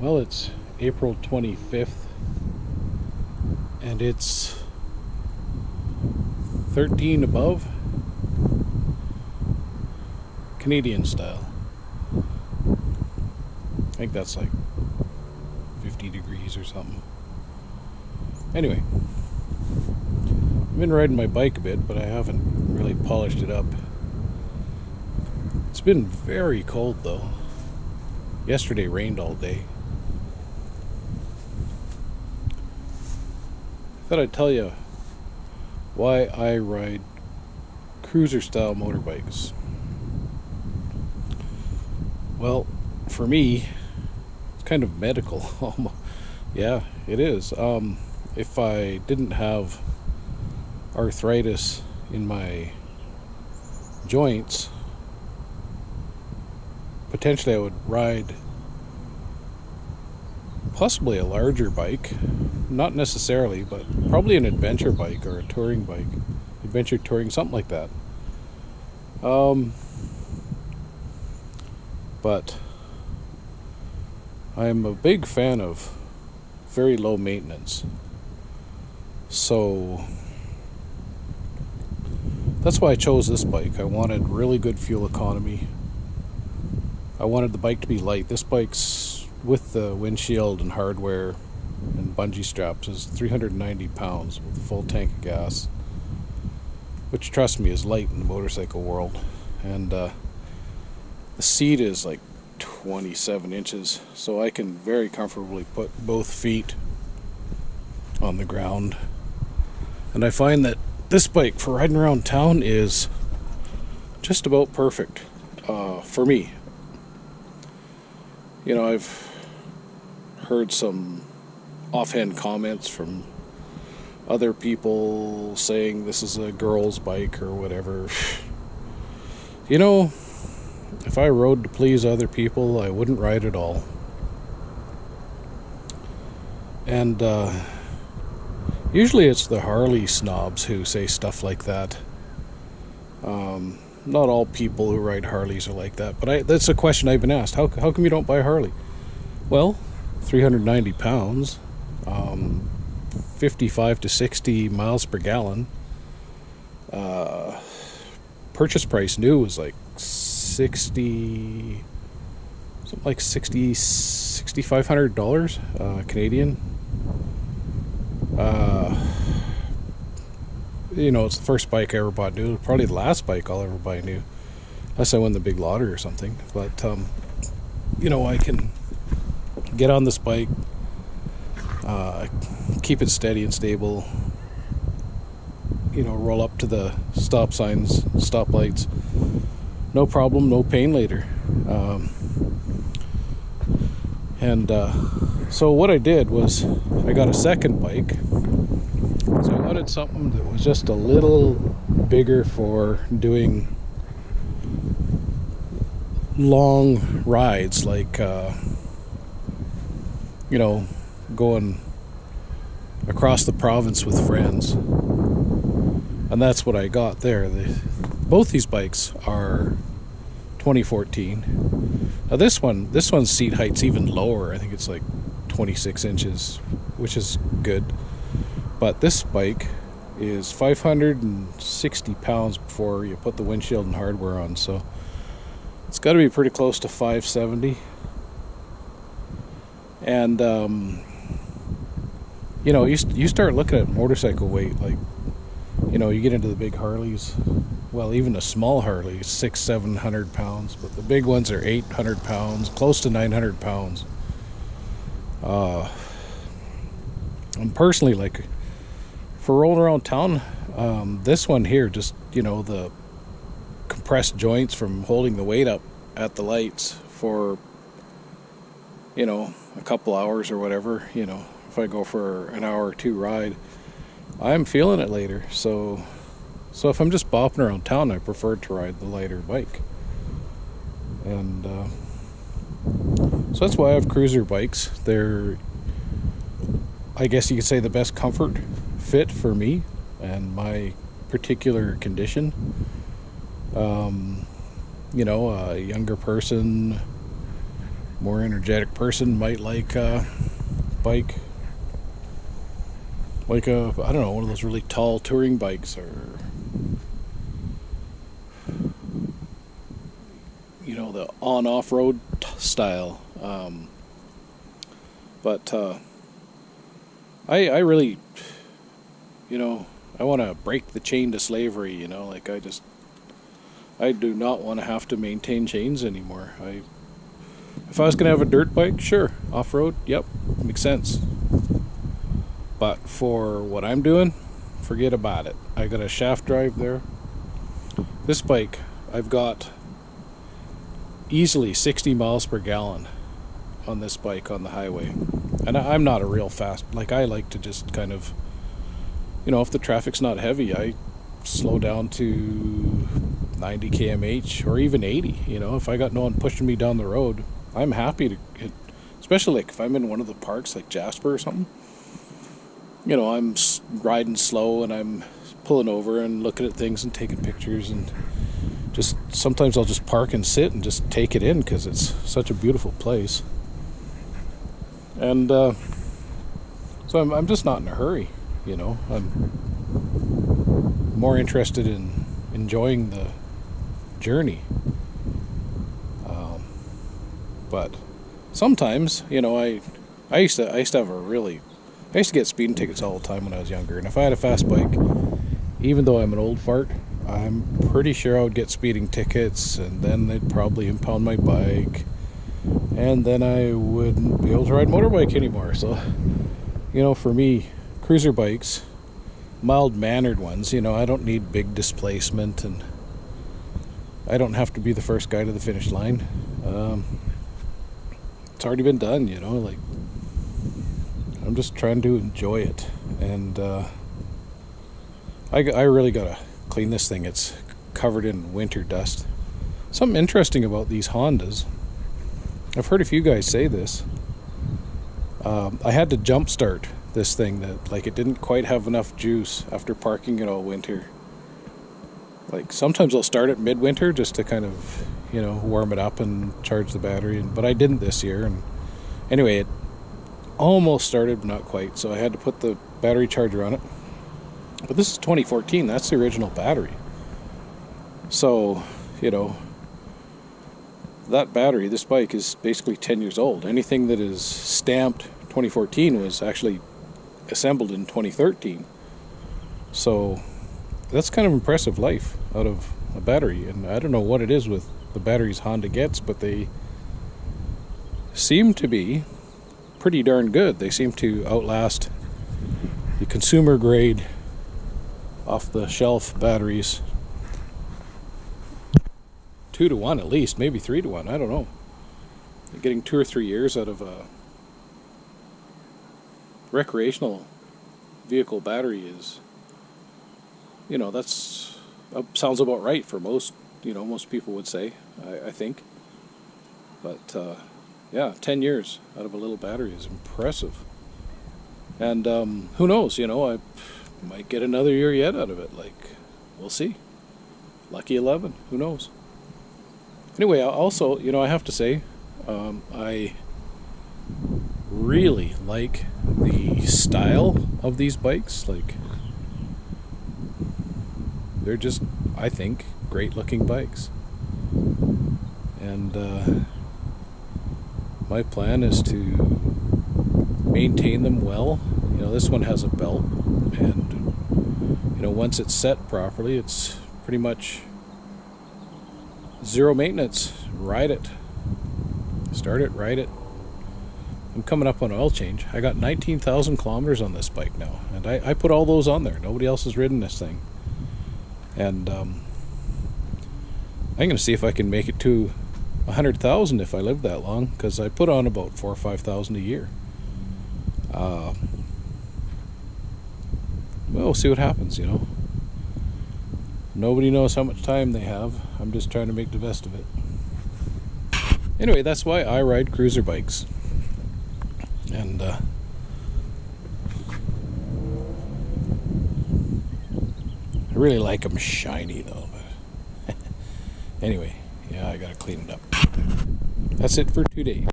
Well, it's April 25th and it's 13 above, Canadian style. I think that's like 50 degrees or something. Anyway, I've been riding my bike a bit, but I haven't really polished it up. It's been very cold though. Yesterday rained all day. I thought I'd tell you why I ride cruiser style motorbikes. Well, for me, it's kind of medical. Yeah, it is. If I didn't have arthritis in my joints, potentially I would ride possibly a larger bike. Not necessarily, but probably an adventure bike or a touring bike. Adventure touring, something like that. But I'm a big fan of very low maintenance. So that's why I chose this bike. I wanted really good fuel economy. I wanted the bike to be light. This bike's, with the windshield and hardware and bungee straps, is 390 pounds with a full tank of gas, which, trust me, is light in the motorcycle world. And the seat is like 27 inches, so I can very comfortably put both feet on the ground. And I find that this bike for riding around town is just about perfect for me. You know, I've heard some offhand comments from other people saying this is a girl's bike or whatever. You know, if I rode to please other people, I wouldn't ride at all. And usually it's the Harley snobs who say stuff like that. Not all people who ride Harleys are like that, but that's a question I've been asked. How come you don't buy a Harley? Well, 390 pounds, 55 to 60 miles per gallon. Purchase price new was like 60, something like $6,500 Canadian. You know, it's the first bike I ever bought new. Probably the last bike I'll ever buy new, unless I win the big lottery or something. But you know, I can get on this bike, keep it steady and stable. You know, roll up to the stop signs, stop lights, no problem, no pain later. So what I did was I got a second bike. So I wanted something that was just a little bigger for doing long rides, like you know, going across the province with friends. And that's what I got there. Both these bikes are 2014. Now this one's seat height's even lower. I think it's like 26 inches, which is good. But this bike is 560 pounds before you put the windshield and hardware on, so it's got to be pretty close to 570. And you know, you start looking at motorcycle weight, like, you know, you get into the big Harleys. Well, even a small Harley is 600-700 pounds, but the big ones are 800 pounds, close to 900 pounds. And personally, like, for rolling around town, this one here, just, you know, the compressed joints from holding the weight up at the lights for, you know, a couple hours or whatever. You know, if I go for an hour or two ride, I'm feeling it later. So if I'm just bopping around town, I prefer to ride the lighter bike. And so that's why I have cruiser bikes. They're, I guess you could say, the best comfort fit for me and my particular condition. You know, a younger person more energetic person might like a bike, like a, I don't know, one of those really tall touring bikes, or you know, the on-off-road style. But I really, you know, I want to break the chain to slavery, you know, like I do not want to have to maintain chains anymore. If I was going to have a dirt bike, sure, off-road, yep, makes sense. But for what I'm doing, forget about it. I got a shaft drive there. This bike, I've got easily 60 miles per gallon on this bike on the highway. And I'm not a real fast, like I like to just kind of, you know, if the traffic's not heavy, I slow down to 90 kmh or even 80. You know, if I got no one pushing me down the road, I'm happy to hit, especially like if I'm in one of the parks like Jasper or something. You know, I'm riding slow and I'm pulling over and looking at things and taking pictures, and just sometimes I'll just park and sit and just take it in because it's such a beautiful place. And so I'm just not in a hurry, you know. I'm more interested in enjoying the journey. But sometimes, you know, I used to get speeding tickets all the time when I was younger, and if I had a fast bike, even though I'm an old fart, I'm pretty sure I would get speeding tickets, and then they'd probably impound my bike, and then I wouldn't be able to ride motorbike anymore. So, you know, for me, cruiser bikes, mild-mannered ones, you know, I don't need big displacement, and I don't have to be the first guy to the finish line. It's already been done, you know, like, I'm just trying to enjoy it. And I really gotta clean this thing. It's covered in winter dust. Something interesting about these Hondas, I've heard a few guys say this, I had to jump start this thing, that like it didn't quite have enough juice after parking it all winter. Like sometimes I'll start it midwinter just to kind of, you know, warm it up and charge the battery, but I didn't this year. And anyway, it almost started, but not quite, so I had to put the battery charger on it. But this is 2014, that's the original battery. So, you know, that battery, this bike is basically 10 years old. Anything that is stamped 2014 was actually assembled in 2013. So that's kind of impressive life out of a battery. And I don't know what it is with the batteries Honda gets, but they seem to be pretty darn good. They seem to outlast the consumer grade off the shelf batteries 2 to 1 at least, maybe 3 to 1, I don't know. Getting 2 or 3 years out of a recreational vehicle battery is, you know, that's sounds about right for most, you know, most people would say, I think. But yeah, 10 years out of a little battery is impressive. And who knows, you know, I might get another year yet out of it. Like, we'll see. Lucky 11, who knows. Anyway, also, you know, I have to say, I really like the style of these bikes. Like, they're just, I think, great looking bikes. And my plan is to maintain them well. You know, this one has a belt, and you know, once it's set properly, it's pretty much zero maintenance. Ride it, start it, ride it. I'm coming up on oil change. I got 19,000 kilometers on this bike now, and I put all those on there. Nobody else has ridden this thing. And I'm going to see if I can make it to 100,000 if I live that long, because I put on about 4,000 or 5,000 a year. Well, we'll see what happens, you know. Nobody knows how much time they have. I'm just trying to make the best of it. Anyway, that's why I ride cruiser bikes. And I really like them shiny though. But anyway, yeah, I gotta clean it up. That's it for today.